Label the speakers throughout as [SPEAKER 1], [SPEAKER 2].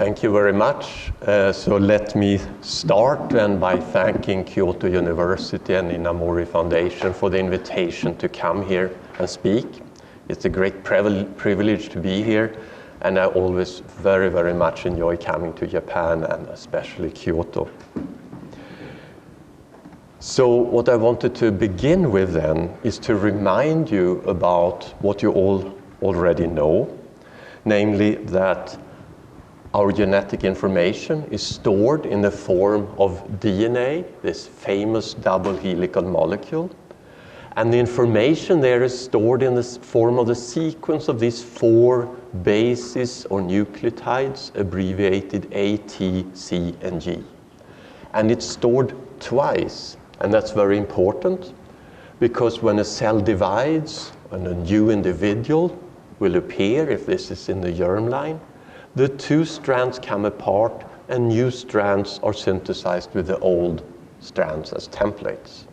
[SPEAKER 1] Thank you very much. So let me start then by thanking Kyoto University and Inamori Foundation for the invitation to come here and speak. It's a great privilege to be here, and I always very, very much enjoy coming to Japan and especially Kyoto. So what I wanted to begin with then is to remind you about what you all already know, namely that our genetic information is stored in the form of DNA, this famous double helical molecule. And the information there is stored in the form of the sequence of these 4 bases or nucleotides, abbreviated A, T, C, and G. And it's stored twice, and that's very important because when a cell divides and a new individual will appear, if this is in the germline, the 2 strands come apart and new strands are synthesized with the old strands as templates.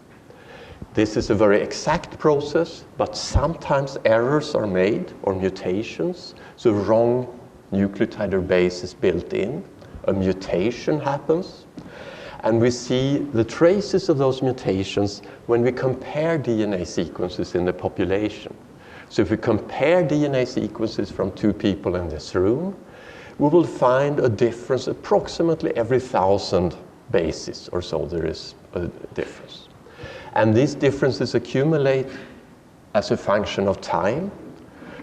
[SPEAKER 1] This is a very exact process, but sometimes errors are made or mutations, so wrong nucleotide or base is built in, a mutation happens, and we see the traces of those mutations when we compare DNA sequences in the population. So if we compare DNA sequences from 2 people in this room, we will find a difference approximately every 1,000 bases or so there is a difference. And these differences accumulate as a function of time.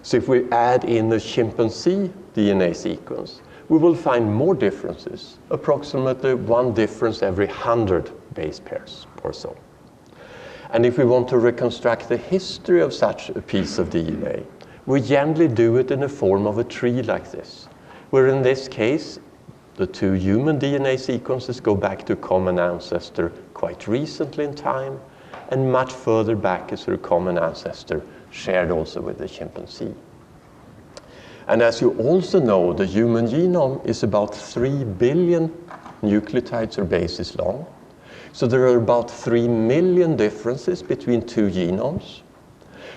[SPEAKER 1] So if we add in the chimpanzee DNA sequence, we will find more differences, approximately 1 difference every 100 base pairs or so. And if we want to reconstruct the history of such a piece of DNA, we generally do it in the form of a tree like this, where in this case, the 2 human DNA sequences go back to a common ancestor quite recently in time, and much further back is a common ancestor shared also with the chimpanzee. And as you also know, the human genome is about 3 billion nucleotides or bases long. So there are about 3 million differences between 2 genomes.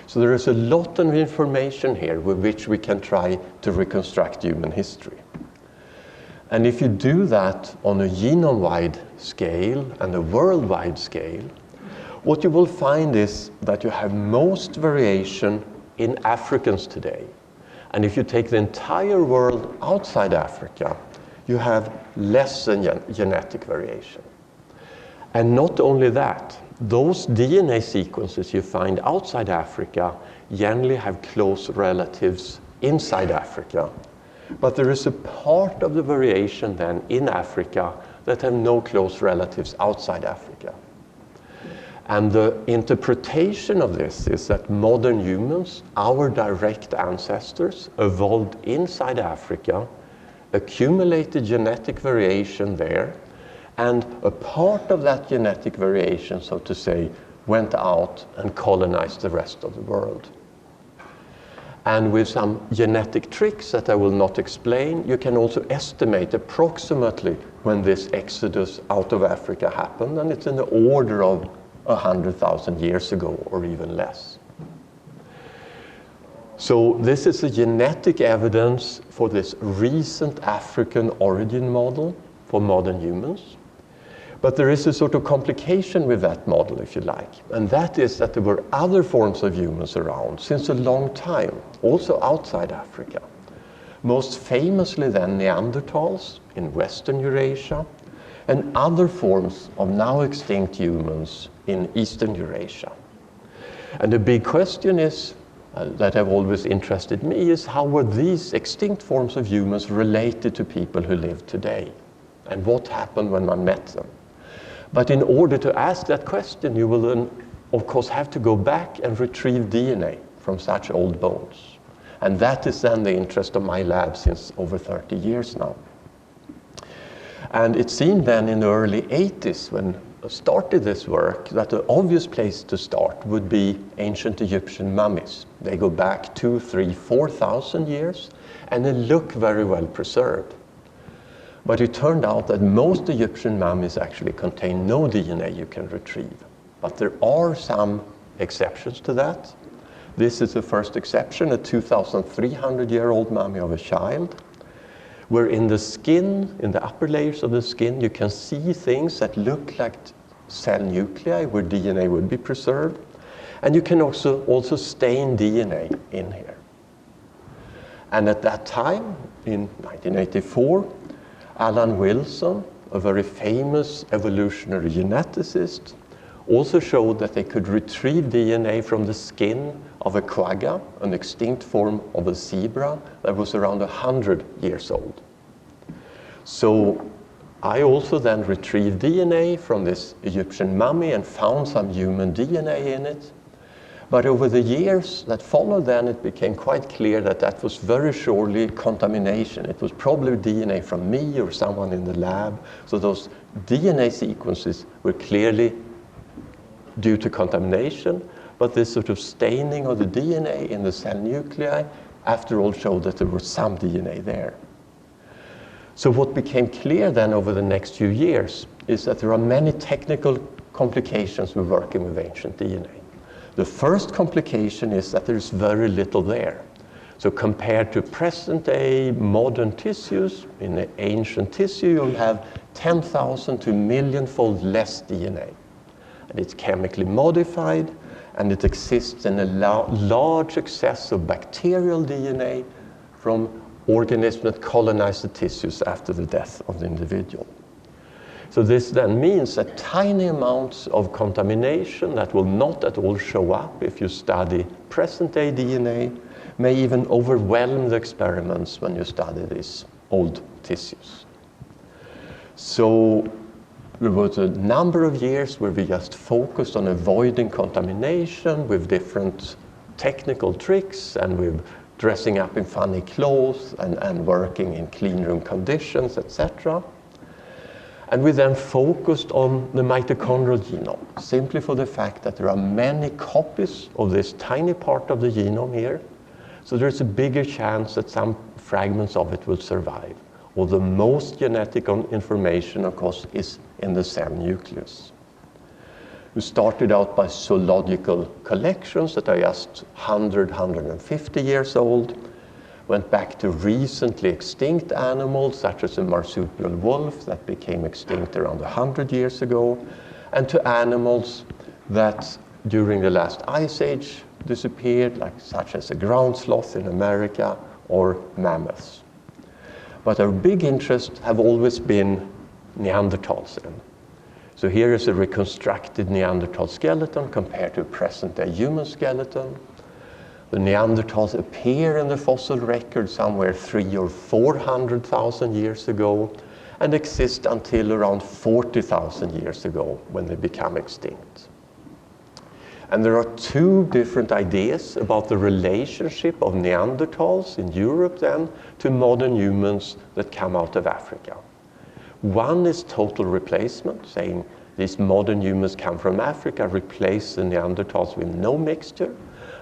[SPEAKER 1] So there is a lot of information here with which we can try to reconstruct human history. And if you do that on a genome-wide scale and a worldwide scale, what you will find is that you have most variation in Africans today. And if you take the entire world outside Africa, you have less than genetic variation. And not only that, those DNA sequences you find outside Africa generally have close relatives inside Africa. But there is a part of the variation then in Africa that have no close relatives outside Africa. And the interpretation of this is that modern humans, our direct ancestors, evolved inside Africa, accumulated genetic variation there, and a part of that genetic variation, so to say, went out and colonized the rest of the world. And with some genetic tricks that I will not explain, you can also estimate approximately when this exodus out of Africa happened, and it's in the order of 100,000 years ago or even less. So this is the genetic evidence for this recent African origin model for modern humans. But there is a sort of complication with that model, if you like, and that is that there were other forms of humans around since a long time, also outside Africa. Most famously then Neanderthals in Western Eurasia, and other forms of now extinct humans in Eastern Eurasia. And the big question is, that have always interested me, is how were these extinct forms of humans related to people who live today? And what happened when one met them? But in order to ask that question, you will then, of course, have to go back and retrieve DNA from such old bones. And that is then the interest of my lab since over 30 years now. And it seemed then in the early 80s when I started this work that the obvious place to start would be ancient Egyptian mummies. They go back 2, 3, 4,000 years and they look very well preserved. But it turned out that most Egyptian mummies actually contain no DNA you can retrieve. But there are some exceptions to that. This is the first exception, a 2,300-year-old mummy of a child, where in the skin, in the upper layers of the skin, you can see things that look like cell nuclei where DNA would be preserved. And you can also stain DNA in here. And at that time, in 1984, Alan Wilson, a very famous evolutionary geneticist, also showed that they could retrieve DNA from the skin of a quagga, an extinct form of a zebra that was around 100 years old. So I also then retrieved DNA from this Egyptian mummy and found some human DNA in it. But over the years that followed then, it became quite clear that that was very surely contamination. It was probably DNA from me or someone in the lab. So those DNA sequences were clearly due to contamination, but this sort of staining of the DNA in the cell nuclei, after all, showed that there was some DNA there. So what became clear then over the next few years is that there are many technical complications with working with ancient DNA. The first complication is that there's very little there. So compared to present-day modern tissues, in the ancient tissue, you'll have 10,000 to million-fold less DNA. And it's chemically modified, and it exists in a large excess of bacterial DNA from organisms that colonize the tissues after the death of the individual. So this then means that tiny amounts of contamination that will not at all show up if you study present-day DNA may even overwhelm the experiments when you study these old tissues. So there was a number of years where we just focused on avoiding contamination with different technical tricks and with dressing up in funny clothes and working in clean room conditions, etc. And we then focused on the mitochondrial genome, simply for the fact that there are many copies of this tiny part of the genome here. So there's a bigger chance that some fragments of it will survive. Although most genetic information, of course, is in the cell nucleus. We started out by zoological collections that are just 100, 150 years old. Went back to recently extinct animals, such as the marsupial wolf that became extinct around 100 years ago, and to animals that during the last ice age disappeared, such as the ground sloth in America or mammoths. But our big interest have always been Neanderthals then. So here is a reconstructed Neanderthal skeleton compared to a present-day human skeleton. The Neanderthals appear in the fossil record somewhere 300,000 or 400,000 years ago and exist until around 40,000 years ago when they become extinct. And there are two different ideas about the relationship of Neanderthals in Europe then to modern humans that come out of Africa. One is total replacement, saying these modern humans come from Africa, replace the Neanderthals with no mixture.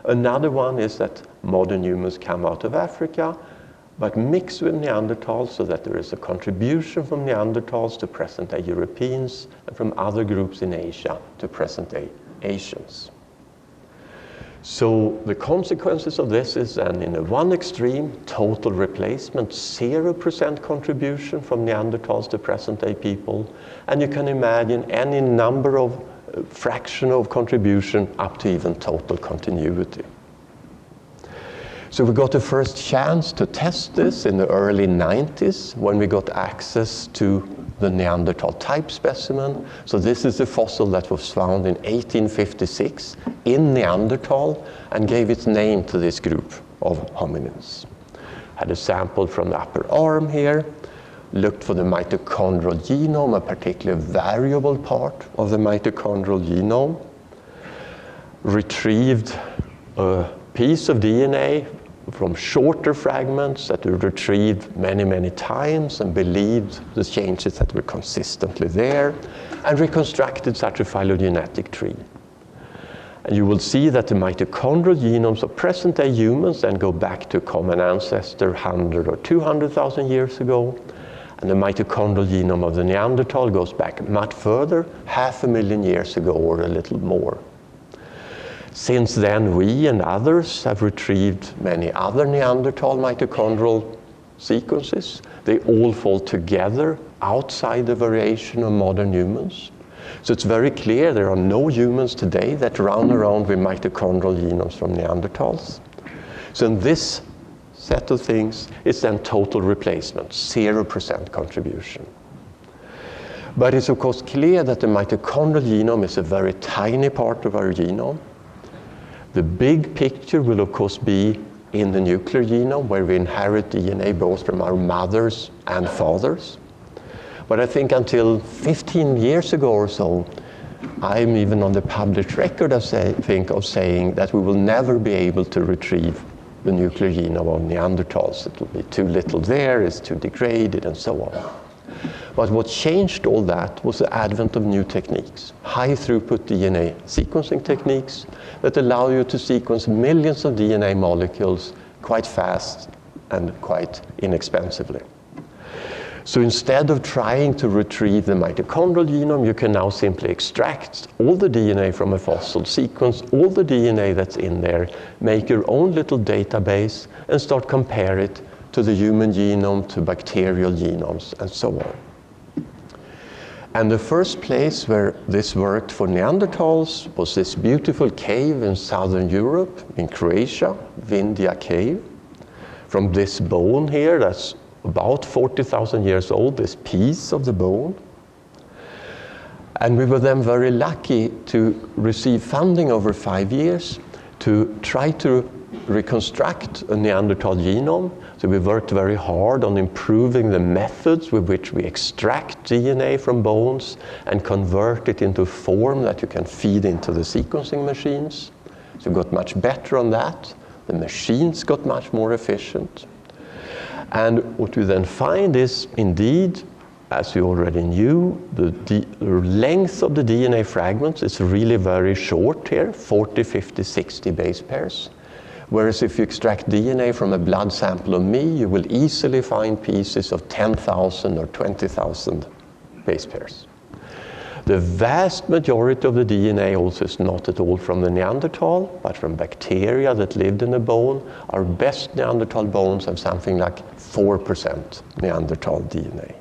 [SPEAKER 1] Another one is that modern humans come out of Africa, but mix with Neanderthals so that there is a contribution from Neanderthals to present-day Europeans and from other groups in Asia to present-day Asians. So the consequences of this is then in the one extreme, total replacement, 0% contribution from Neanderthals to present-day people. And you can imagine any number of fraction of contribution up to even total continuity. So we got the first chance to test this in the early 90s when we got access to the Neanderthal type specimen. So this is a fossil that was found in 1856 in Neanderthal and gave its name to this group of hominins. Had a sample from the upper arm here, looked for the mitochondrial genome, a particularly variable part of the mitochondrial genome, retrieved a piece of DNA from shorter fragments that were retrieved many, many times and believed the changes that were consistently there, and reconstructed such a phylogenetic tree. And you will see that the mitochondrial genomes of present-day humans then go back to a common ancestor 100 or 200,000 years ago, and the mitochondrial genome of the Neanderthal goes back much further, 500,000 years ago or a little more. Since then, we and others have retrieved many other Neanderthal mitochondrial sequences. They all fall together outside the variation of modern humans. So it's very clear there are no humans today that run around with mitochondrial genomes from Neanderthals. So in this set of things, it's then total replacement, 0% contribution. But it's of course clear that the mitochondrial genome is a very tiny part of our genome. The big picture will of course be in the nuclear genome, where we inherit DNA both from our mothers and fathers. But I think until 15 years ago or so, I'm even on the published record of saying that we will never be able to retrieve the nuclear genome of Neanderthals. It will be too little there, it's too degraded, and so on. But what changed all that was the advent of new techniques, high throughput DNA sequencing techniques that allow you to sequence millions of DNA molecules quite fast and quite inexpensively. So instead of trying to retrieve the mitochondrial genome, you can now simply extract all the DNA from a fossil, sequence all the DNA that's in there, make your own little database, and start compare it to the human genome, to bacterial genomes, and so on. And the first place where this worked for Neanderthals was this beautiful cave in southern Europe, in Croatia, Vindija Cave. From this bone here, that's about 40,000 years old, this piece of the bone. And we were then very lucky to receive funding over 5 years to try to reconstruct a Neanderthal genome. So we worked very hard on improving the methods with which we extract DNA from bones and convert it into form that you can feed into the sequencing machines. So we got much better on that. The machines got much more efficient. And what we then find is, indeed, as we already knew, the length of the DNA fragments is really very short here, 40, 50, 60 base pairs. Whereas if you extract DNA from a blood sample of me, you will easily find pieces of 10,000 or 20,000 base pairs. The vast majority of the DNA also is not at all from the Neanderthal, but from bacteria that lived in the bone. Our best Neanderthal bones have something like 4% Neanderthal DNA.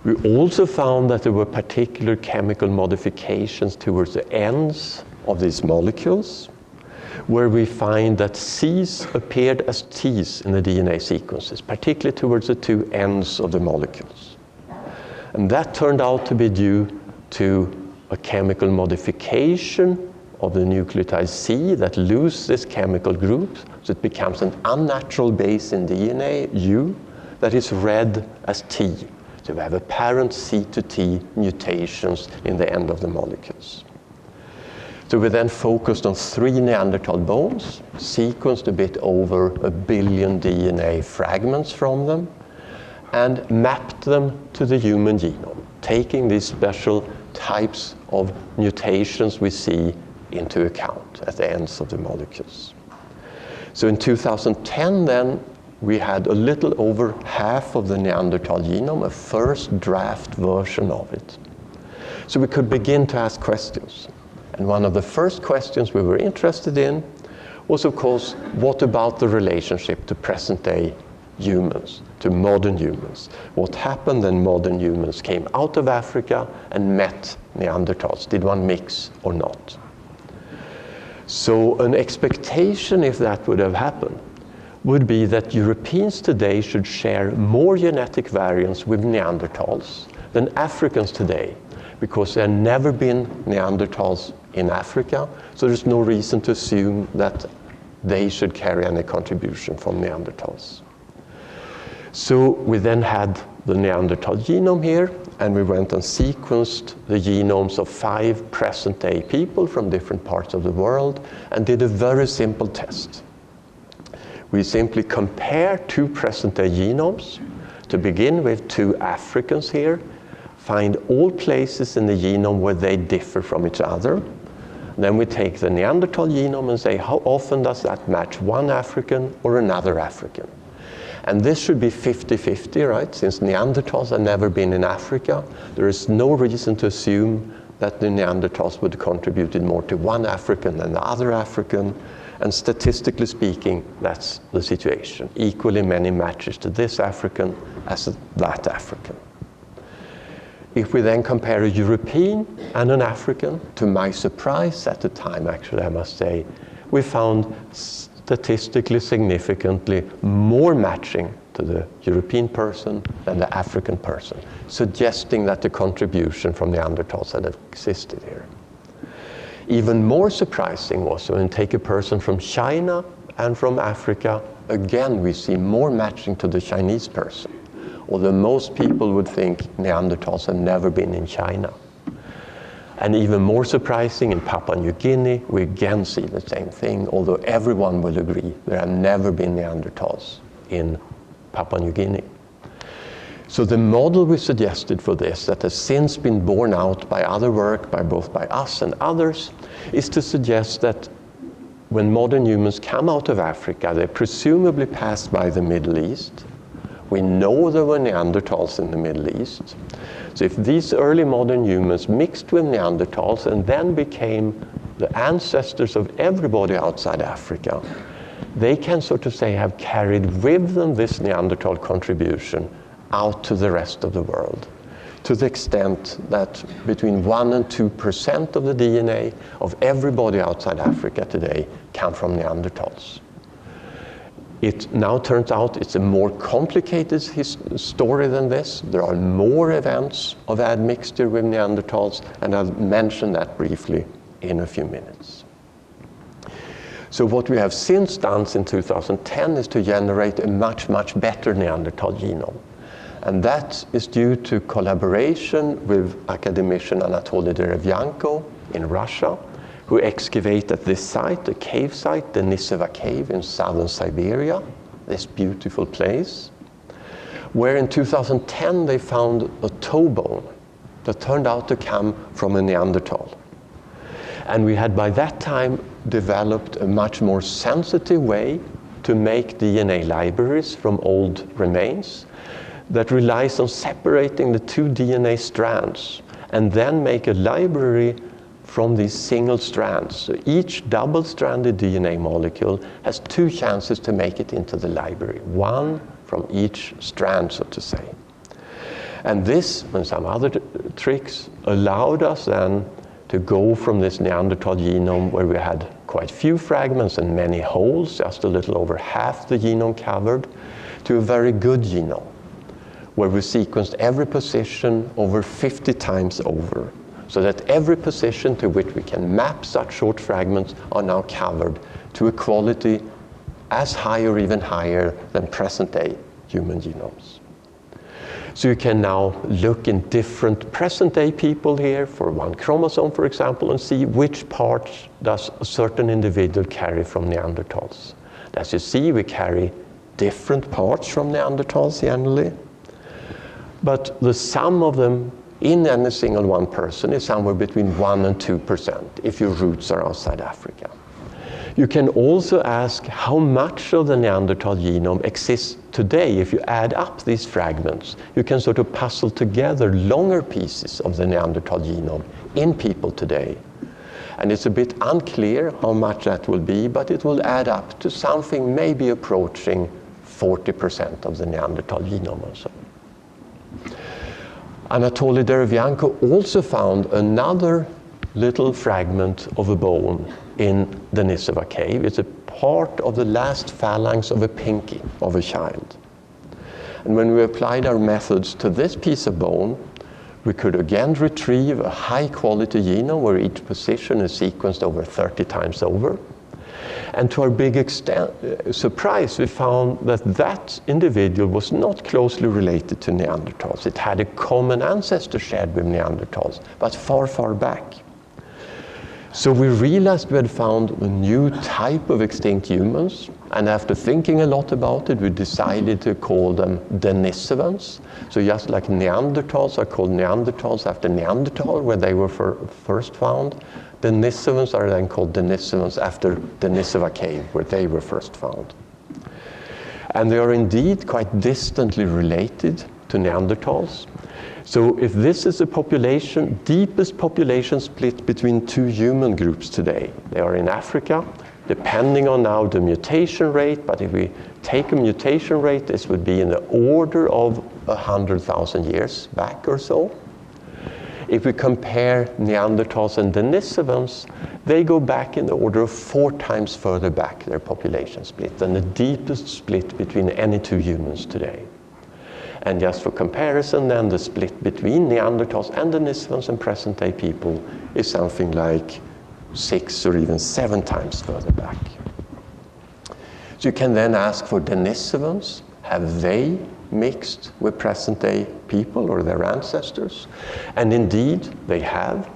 [SPEAKER 1] We also found that there were particular chemical modifications towards the ends of these molecules, where we find that Cs appeared as Ts in the DNA sequences, particularly towards the two ends of the molecules. And that turned out to be due to a chemical modification of the nucleotide C that loses this chemical group, so it becomes an unnatural base in DNA, U, that is read as T. So we have apparent C to T mutations in the end of the molecules. So we then focused on 3 Neanderthal bones, sequenced a bit over 1 billion DNA fragments from them, and mapped them to the human genome, taking these special types of mutations we see into account at the ends of the molecules. So in 2010 then, we had a little over half of the Neanderthal genome, a first draft version of it. So we could begin to ask questions. And one of the first questions we were interested in was, of course, what about the relationship to present-day humans, to modern humans? What happened when modern humans came out of Africa and met Neanderthals? Did one mix or not? So an expectation, if that would have happened, would be that Europeans today should share more genetic variants with Neanderthals than Africans today, because there have never been Neanderthals in Africa, so there's no reason to assume that they should carry any contribution from Neanderthals. So we then had the Neanderthal genome here, and we went and sequenced the genomes of 5 present-day people from different parts of the world and did a very simple test. We simply compared 2 present-day genomes. To begin with, 2 Africans here, find all places in the genome where they differ from each other. Then we take the Neanderthal genome and say, how often does that match one African or another African? And this should be 50-50, right? Since Neanderthals have never been in Africa, there is no reason to assume that the Neanderthals would have contributed more to one African than the other African, and statistically speaking, that's the situation. Equally many matches to this African as that African. If we then compare a European and an African, to my surprise at the time, actually, I must say, we found statistically significantly more matching to the European person than the African person, suggesting that the contribution from Neanderthals had existed here. Even more surprising was when you take a person from China and from Africa, again we see more matching to the Chinese person, although most people would think Neanderthals have never been in China. And even more surprising, in Papua New Guinea, we again see the same thing, although everyone will agree there have never been Neanderthals in Papua New Guinea. So the model we suggested for this, that has since been borne out by other work, both by us and others, is to suggest that when modern humans come out of Africa, they presumably passed by the Middle East. We know there were Neanderthals in the Middle East. So if these early modern humans mixed with Neanderthals and then became the ancestors of everybody outside Africa, they can, so to say, have carried with them this Neanderthal contribution out to the rest of the world, to the extent that between 1% and 2% of the DNA of everybody outside Africa today come from Neanderthals. It now turns out it's a more complicated story than this. There are more events of admixture with Neanderthals, and I'll mention that briefly in a few minutes. So what we have since done since 2010 is to generate a much, much better Neanderthal genome. And that is due to collaboration with academician Anatoly Derevyanko in Russia, who excavate at this site, a cave site, the Denisova cave in southern Siberia, this beautiful place, where in 2010 they found a toe bone that turned out to come from a Neanderthal. And we had by that time developed a much more sensitive way to make DNA libraries from old remains that relies on separating the two DNA strands and then make a library from these single strands. So each double-stranded DNA molecule has two chances to make it into the library, one from each strand, so to say. And this, and some other tricks, allowed us then to go from this Neanderthal genome where we had quite few fragments and many holes, just a little over half the genome covered, to a very good genome, where we sequenced every position over 50 times over, so that every position to which we can map such short fragments are now covered to a quality as high or even higher than present-day human genomes. So you can now look in different present-day people here for one chromosome, for example, and see which parts does a certain individual carry from Neanderthals. As you see, we carry different parts from Neanderthals generally, but the sum of them in any single one person is somewhere between 1% and 2% if your roots are outside Africa. You can also ask how much of the Neanderthal genome exists today. If you add up these fragments, you can sort of puzzle together longer pieces of the Neanderthal genome in people today. And it's a bit unclear how much that will be, but it will add up to something maybe approaching 40% of the Neanderthal genome or so. Anatoly Derevyanko also found another little fragment of a bone in the Denisova cave. It's a part of the last phalanx of a pinky of a child. And when we applied our methods to this piece of bone, we could again retrieve a high-quality genome where each position is sequenced over 30 times over. And to our big surprise, we found that that individual was not closely related to Neanderthals. It had a common ancestor shared with Neanderthals, but far, far back. So we realized we had found a new type of extinct humans, and after thinking a lot about it, we decided to call them Denisovans. So just like Neanderthals are called Neanderthals after Neanderthal, where they were first found, Denisovans are then called Denisovans after Denisova cave, where they were first found. And they are indeed quite distantly related to Neanderthals. So if this is the population, deepest population split between two human groups today, they are in Africa, depending on now the mutation rate, but if we take a mutation rate, this would be in the order of 100,000 years back or so. If we compare Neanderthals and Denisovans, they go back in the order of 4 times further back, their population split, than the deepest split between any two humans today. And just for comparison, then the split between Neanderthals and Denisovans and present-day people is something like 6 or even 7 times further back. So you can then ask for Denisovans, have they mixed with present-day people or their ancestors? And indeed, they have.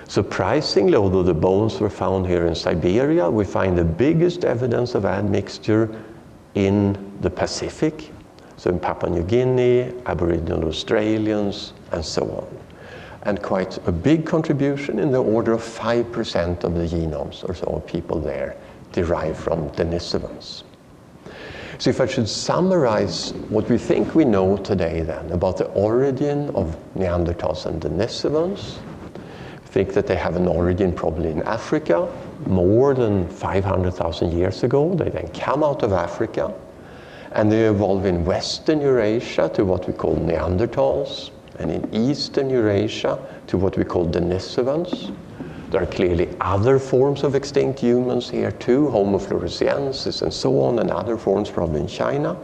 [SPEAKER 1] Surprisingly, although the bones were found here in Siberia, we find the biggest evidence of admixture in the Pacific, so in Papua New Guinea, Aboriginal Australians, and so on. And quite a big contribution in the order of 5% of the genomes or so of people there derived from Denisovans. So if I should summarize what we think we know today then about the origin of Neanderthals and Denisovans, we think that they have an origin probably in Africa, more than 500,000 years ago. They then come out of Africa, and they evolve in Western Eurasia to what we call Neanderthals, and in Eastern Eurasia to what we call Denisovans. There are clearly other forms of extinct humans here too, Homo floresiensis and so on, and other forms probably in China.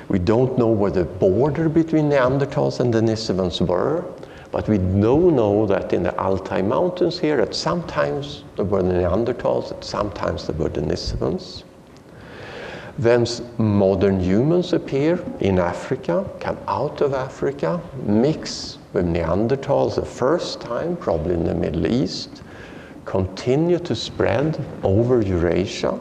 [SPEAKER 1] We don't know where the border between Neanderthals and Denisovans were, but we do know that in the Altai Mountains here, at sometimes there were Neanderthals, at sometimes there were Denisovans. Then modern humans appear in Africa, come out of Africa, mix with Neanderthals the first time, probably in the Middle East, continue to spread over Eurasia.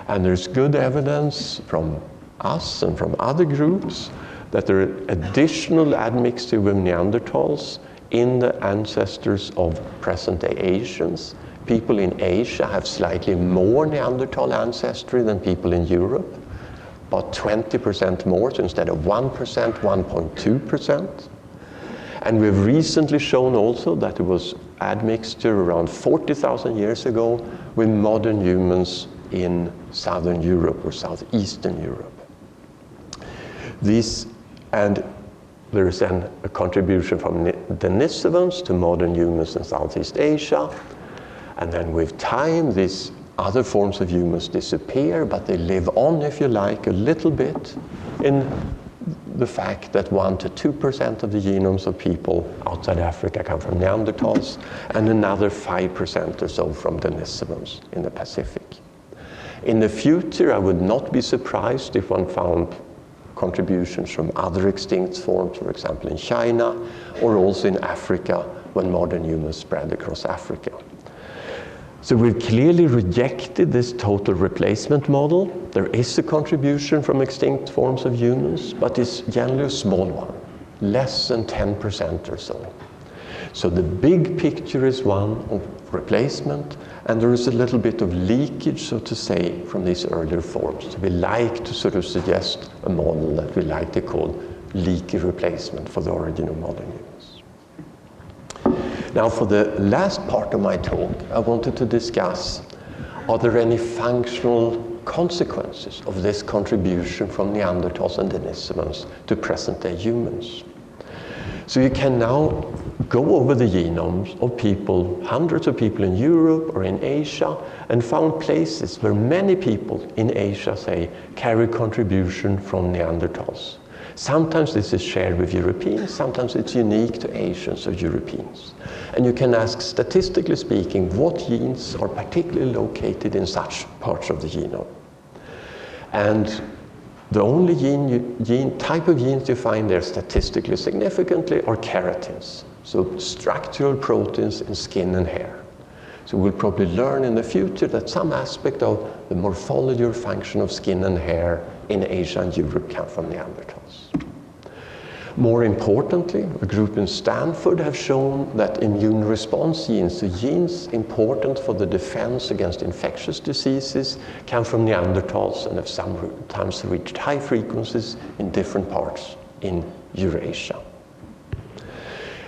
[SPEAKER 1] And there's good evidence from us and from other groups that there are additional admixture with Neanderthals in the ancestors of present-day Asians. People in Asia have slightly more Neanderthal ancestry than people in Europe, about 20% more, so instead of 1%, 1.2%. And we've recently shown also that there was admixture around 40,000 years ago with modern humans in Southern Europe or Southeastern Europe. And there is then a contribution from Denisovans to modern humans in Southeast Asia. And then with time, these other forms of humans disappear, but they live on, if you like, a little bit in the fact that 1 to 2% of the genomes of people outside Africa come from Neanderthals, and another 5% or so from Denisovans in the Pacific. In the future, I would not be surprised if one found contributions from other extinct forms, for example in China, or also in Africa when modern humans spread across Africa. So we've clearly rejected this total replacement model. There is a contribution from extinct forms of humans, but it's generally a small one, less than 10% or so. So the big picture is one of replacement, and there is a little bit of leakage, so to say, from these earlier forms. So we like to sort of suggest a model that we like to call leaky replacement for the origin of modern humans. Now, for the last part of my talk, I wanted to discuss, are there any functional consequences of this contribution from Neanderthals and Denisovans to present-day humans? So you can now go over the genomes of people, hundreds of people in Europe or in Asia, and found places where many people in Asia, say, carry contribution from Neanderthals. Sometimes this is shared with Europeans, sometimes it's unique to Asians or Europeans. And you can ask, statistically speaking, what genes are particularly located in such parts of the genome. And the only type of genes you find there statistically significantly are keratins, so structural proteins in skin and hair. So we'll probably learn in the future that some aspect of the morphology or function of skin and hair in Asia and Europe come from Neanderthals. More importantly, a group in Stanford have shown that immune response genes, the genes important for the defense against infectious diseases, come from Neanderthals and have sometimes reached high frequencies in different parts in Eurasia.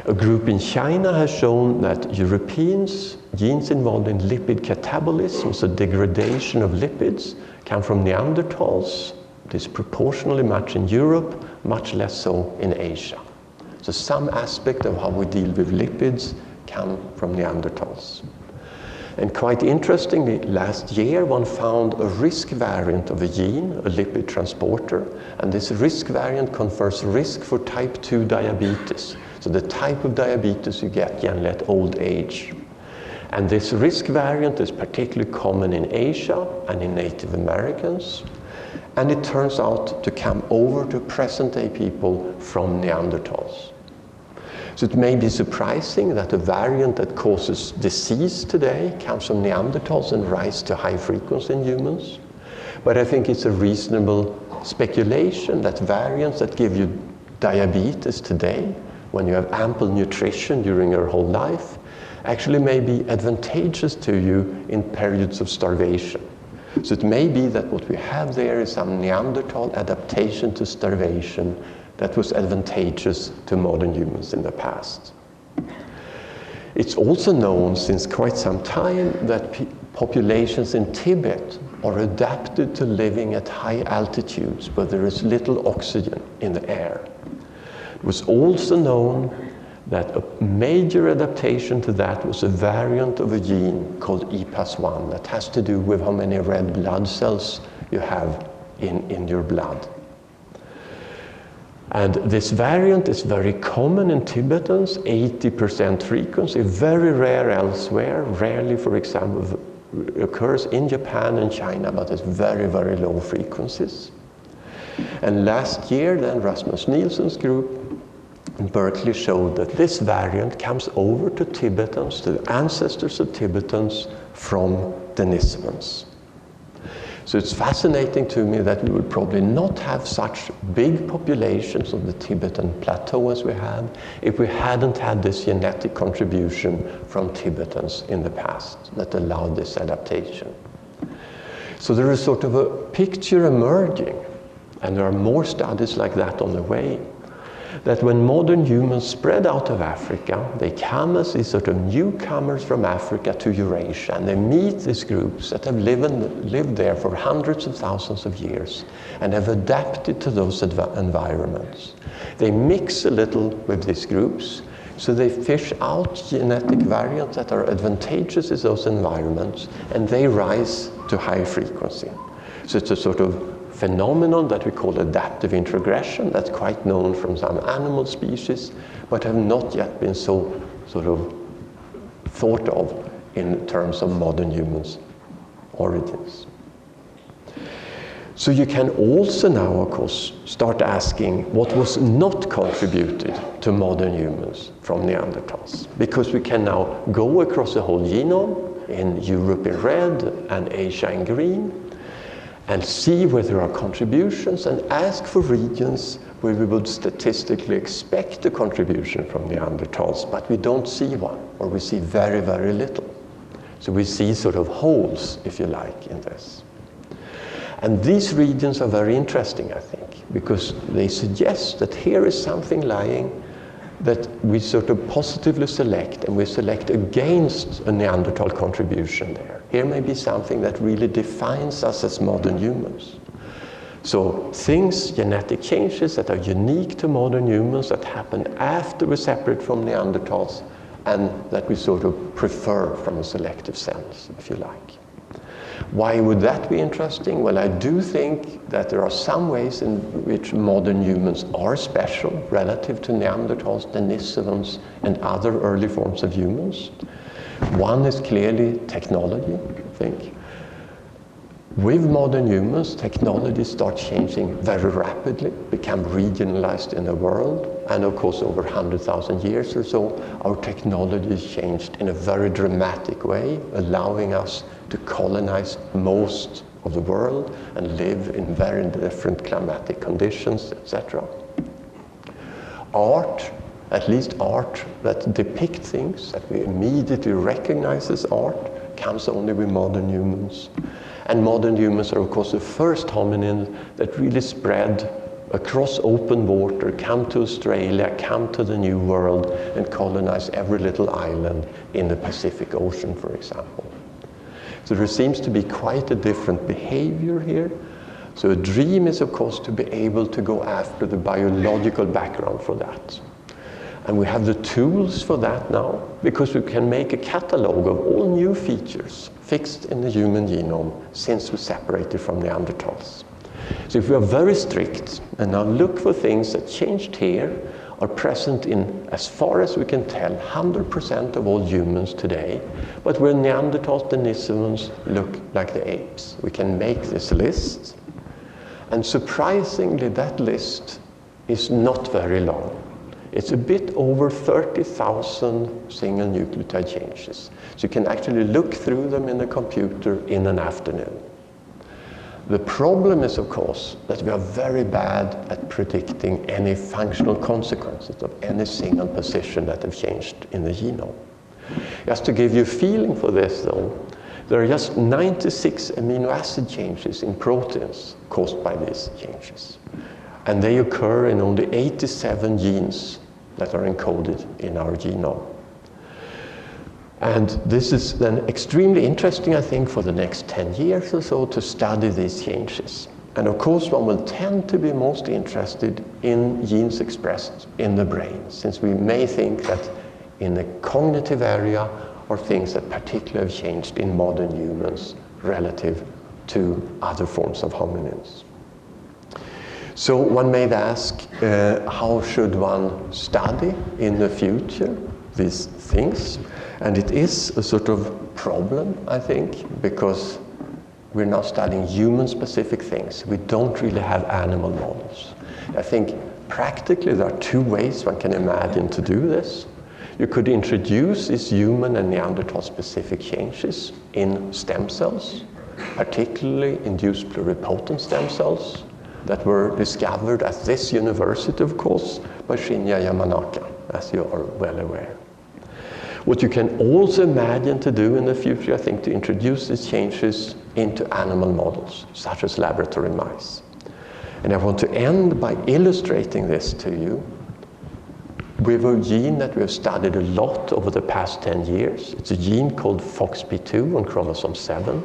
[SPEAKER 1] A group in China has shown that Europeans, genes involved in lipid catabolism, so degradation of lipids, come from Neanderthals, disproportionately much in Europe, much less so in Asia. So some aspect of how we deal with lipids come from Neanderthals. And quite interestingly, last year one found a risk variant of a gene, a lipid transporter, and this risk variant confers risk for type 2 diabetes. So the type of diabetes you get generally at old age. And this risk variant is particularly common in Asia and in Native Americans. And it turns out to come over to present-day people from Neanderthals. So it may be surprising that a variant that causes disease today comes from Neanderthals and rises to high frequency in humans. But I think it's a reasonable speculation that variants that give you diabetes today, when you have ample nutrition during your whole life, actually may be advantageous to you in periods of starvation. So it may be that what we have there is some Neanderthal adaptation to starvation that was advantageous to modern humans in the past. It's also known since quite some time that populations in Tibet are adapted to living at high altitudes where there is little oxygen in the air. It was also known that a major adaptation to that was a variant of a gene called EPAS1 that has to do with how many red blood cells you have in your blood. And this variant is very common in Tibetans, 80% frequency, very rare elsewhere, rarely, for example, occurs in Japan and China, but it's very, very low frequencies. And last year, then, Rasmus Nielsen's group in Berkeley showed that this variant comes over to Tibetans, to the ancestors of Tibetans from Denisovans. So it's fascinating to me that we would probably not have such big populations of the Tibetan plateau as we have if we hadn't had this genetic contribution from Tibetans in the past that allowed this adaptation. So there is sort of a picture emerging, and there are more studies like that on the way, that when modern humans spread out of Africa, they come as these sort of newcomers from Africa to Eurasia, and they meet these groups that have lived there for hundreds of thousands of years and have adapted to those environments. They mix a little with these groups, so they fish out genetic variants that are advantageous in those environments, and they rise to high frequency. So it's a sort of phenomenon that we call adaptive introgression that's quite known from some animal species, but have not yet been so sort of thought of in terms of modern humans' origins. So you can also now, of course, start asking what was not contributed to modern humans from Neanderthals, because we can now go across the whole genome in Europe in red and Asia in green, and see where there are contributions and ask for regions where we would statistically expect a contribution from Neanderthals, but we don't see one, or we see very, very little. So we see sort of holes, if you like, in this. And these regions are very interesting, I think, because they suggest that here is something lying that we sort of positively select, and we select against a Neanderthal contribution there. Here may be something that really defines us as modern humans. So things, genetic changes that are unique to modern humans that happen after we separate from Neanderthals and that we sort of prefer from a selective sense, if you like. Why would that be interesting? Well, I do think that there are some ways in which modern humans are special relative to Neanderthals, Denisovans, and other early forms of humans. One is clearly technology, I think. With modern humans, technology starts changing very rapidly, become regionalized in the world, and of course over 100,000 years or so, our technology has changed in a very dramatic way, allowing us to colonize most of the world and live in very different climatic conditions, etc. Art, at least art that depict things that we immediately recognize as art, comes only with modern humans. And modern humans are, of course, the first hominin that really spread across open water, come to Australia, come to the New World, and colonize every little island in the Pacific Ocean, for example. So there seems to be quite a different behavior here. So a dream is, of course, to be able to go after the biological background for that. And we have the tools for that now, because we can make a catalog of all new features fixed in the human genome since we separated from Neanderthals. So if we are very strict and now look for things that changed here, are present in, as far as we can tell, 100% of all humans today, but where Neanderthals, Denisovans look like the apes. We can make this list, and surprisingly that list is not very long. It's a bit over 30,000 single nucleotide changes. So you can actually look through them in the computer in an afternoon. The problem is, of course, that we are very bad at predicting any functional consequences of any single position that have changed in the genome. Just to give you a feeling for this, though, there are just 96 amino acid changes in proteins caused by these changes. And they occur in only 87 genes that are encoded in our genome. And this is then extremely interesting, I think, for the next 10 years or so to study these changes. And of course, one will tend to be most interested in genes expressed in the brain, since we may think that in the cognitive area are things that particularly have changed in modern humans relative to other forms of hominins. So one may ask, how should one study in the future these things? And it is a sort of problem, I think, because we're now studying human-specific things. We don't really have animal models. I think practically there are two ways one can imagine to do this. You could introduce these human and Neanderthal-specific changes in stem cells, particularly induced pluripotent stem cells that were discovered at this university, of course, by Shinya Yamanaka, as you are well aware. What you can also imagine to do in the future, I think, to introduce these changes into animal models, such as laboratory mice. And I want to end by illustrating this to you with a gene that we have studied a lot over the past 10 years. It's a gene called FOXP2 on chromosome 7.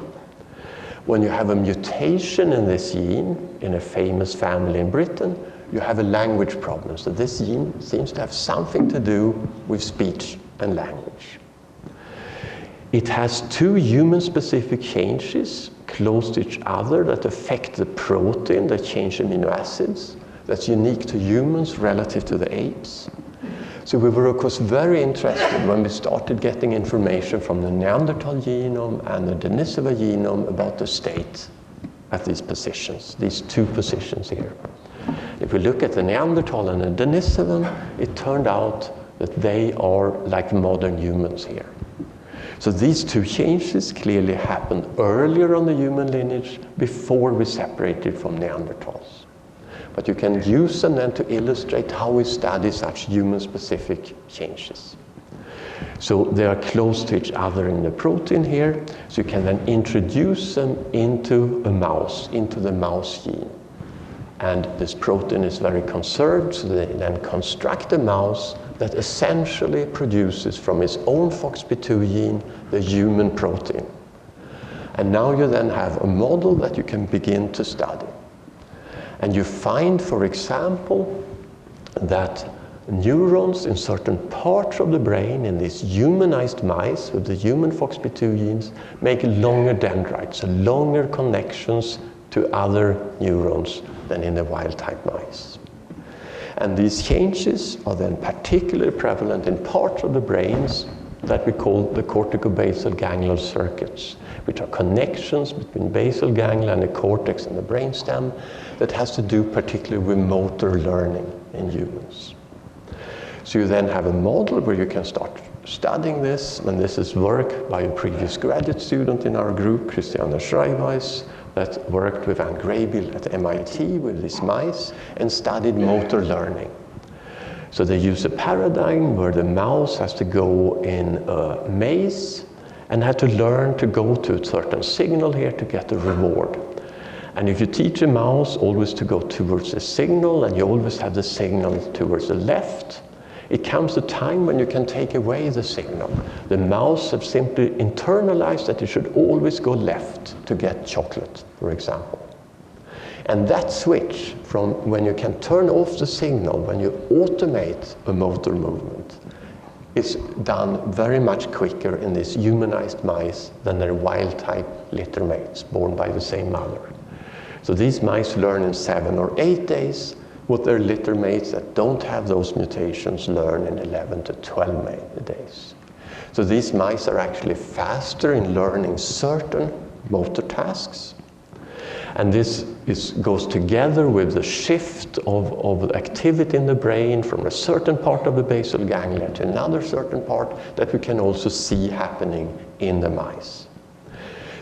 [SPEAKER 1] When you have a mutation in this gene in a famous family in Britain, you have a language problem. So this gene seems to have something to do with speech and language. It has two human-specific changes close to each other that affect the protein that change amino acids. That's unique to humans relative to the apes. So we were, of course, very interested when we started getting information from the Neanderthal genome and the Denisova genome about the state at these positions, these two positions here. If we look at the Neanderthal and the Denisovan, it turned out that they are like modern humans here. So these two changes clearly happened earlier on the human lineage before we separated from Neanderthals. But you can use them then to illustrate how we study such human-specific changes. So they are close to each other in the protein here, so you can then introduce them into a mouse, into the mouse gene. And this protein is very conserved, so they then construct a mouse that essentially produces from its own FOXP2 gene the human protein. And now you then have a model that you can begin to study. And you find, for example, that neurons in certain parts of the brain in these humanized mice with the human FOXP2 genes make longer dendrites, so longer connections to other neurons than in the wild-type mice. And these changes are then particularly prevalent in parts of the brains that we call the corticobasal ganglion circuits, which are connections between basal ganglia and the cortex and the brainstem that has to do particularly with motor learning in humans. So you then have a model where you can start studying this, and this is work by a previous graduate student in our group, Christiane Schreiweis, that worked with Anne Graybill at MIT with these mice and studied motor learning. So they use a paradigm where the mouse has to go in a maze and had to learn to go to a certain signal here to get a reward. And if you teach a mouse always to go towards a signal, and you always have the signal towards the left, it comes a time when you can take away the signal. The mouse have simply internalized that it should always go left to get chocolate, for example. And that switch from when you can turn off the signal, when you automate a motor movement, is done very much quicker in these humanized mice than their wild-type litter mates born by the same mother. So these mice learn in 7 or 8 days, what their litter mates that don't have those mutations learn in 11 to 12 days. So these mice are actually faster in learning certain motor tasks. And this goes together with the shift of activity in the brain from a certain part of the basal ganglia to another certain part that we can also see happening in the mice.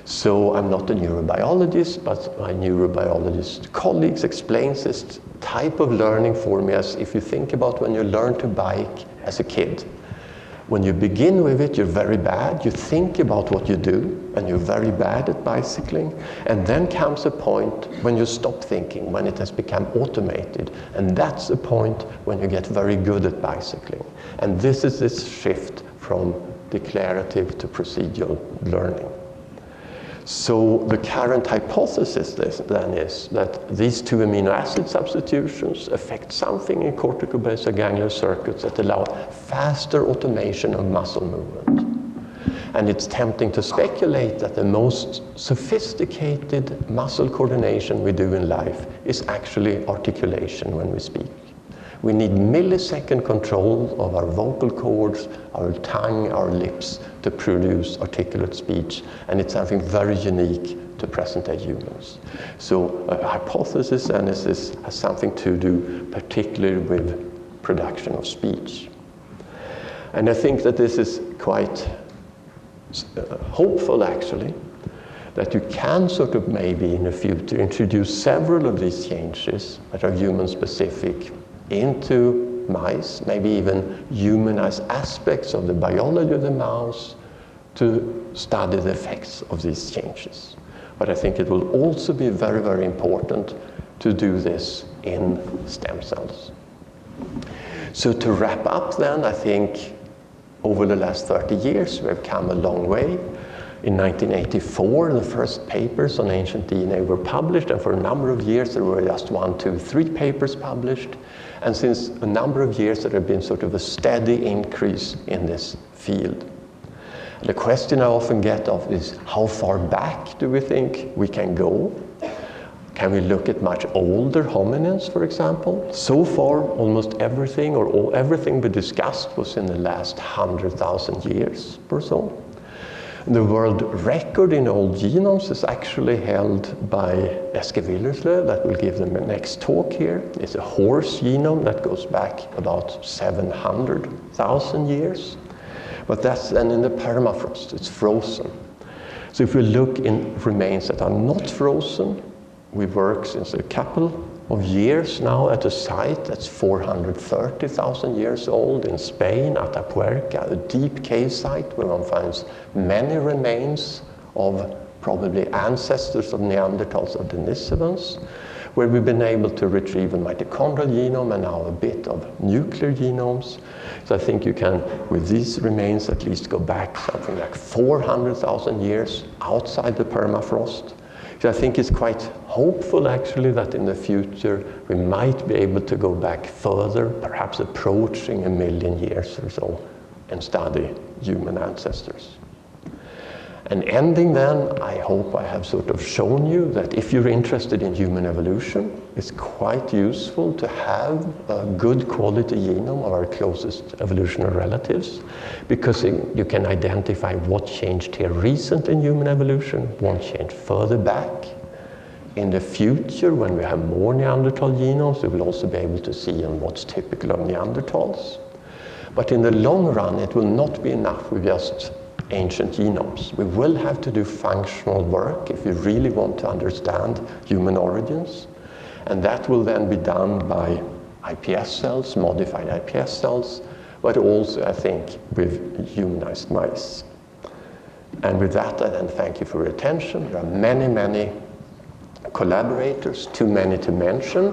[SPEAKER 1] So I'm not a neurobiologist, but my neurobiologist colleagues explains this type of learning for me as if you think about when you learn to bike as a kid. When you begin with it, you're very bad. You think about what you do, and you're very bad at bicycling. And then comes a point when you stop thinking, when it has become automated. And that's the point when you get very good at bicycling. And this is this shift from declarative to procedural learning. So the current hypothesis then is that these 2 amino acid substitutions affect something in corticobasal ganglion circuits that allow faster automation of muscle movement. And it's tempting to speculate that the most sophisticated muscle coordination we do in life is actually articulation when we speak. We need millisecond control of our vocal cords, our tongue, our lips to produce articulate speech, and it's something very unique to present-day humans. So a hypothesis then is this has something to do particularly with production of speech. And I think that this is quite hopeful actually, that you can sort of maybe in the future introduce several of these changes that are human-specific into mice, maybe even humanize aspects of the biology of the mouse to study the effects of these changes. But I think it will also be very, very important to do this in stem cells. So to wrap up then, I think over the last 30 years we've come a long way. In 1984, the first papers on ancient DNA were published, and for a number of years there were just 1, 2, 3 papers published. And since a number of years there have been sort of a steady increase in this field. The question I often get of is, how far back do we think we can go? Can we look at much older hominins, for example? So far, almost everything or everything we discussed was in the last 100,000 years or so. The world record in old genomes is actually held by Eske Willerslev, that will give them the next talk here. It's a horse genome that goes back about 700,000 years. But that's then in the permafrost, it's frozen. So if we look in remains that are not frozen, we work since a couple of years now at a site that's 430,000 years old in Spain, Atapuerca, a deep cave site where one finds many remains of probably ancestors of Neanderthals or Denisovans, where we've been able to retrieve a mitochondrial genome and now a bit of nuclear genomes. So I think you can, with these remains, at least go back something like 400,000 years outside the permafrost. So I think it's quite hopeful actually that in the future we might be able to go back further, perhaps approaching 1 million years or so, and study human ancestors. And ending then, I hope I have sort of shown you that if you're interested in human evolution, it's quite useful to have a good quality genome of our closest evolutionary relatives, because you can identify what changed here recently in human evolution, what changed further back. In the future, when we have more Neanderthal genomes, we will also be able to see on what's typical of Neanderthals. But in the long run, it will not be enough with just ancient genomes. We will have to do functional work if we really want to understand human origins. And that will then be done by iPS cells, modified iPS cells, but also, I think, with humanized mice. And with that, I then thank you for your attention. There are many, many collaborators, too many to mention.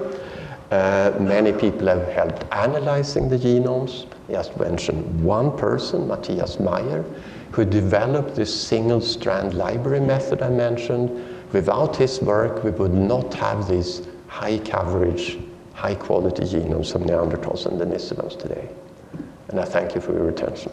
[SPEAKER 1] Many people have helped analyzing the genomes. Just mention one person, Matthias Meyer, who developed this single-strand library method I mentioned. Without his work, we would not have these high-coverage, high-quality genomes of Neanderthals and Denisovans today. And I thank you for your attention.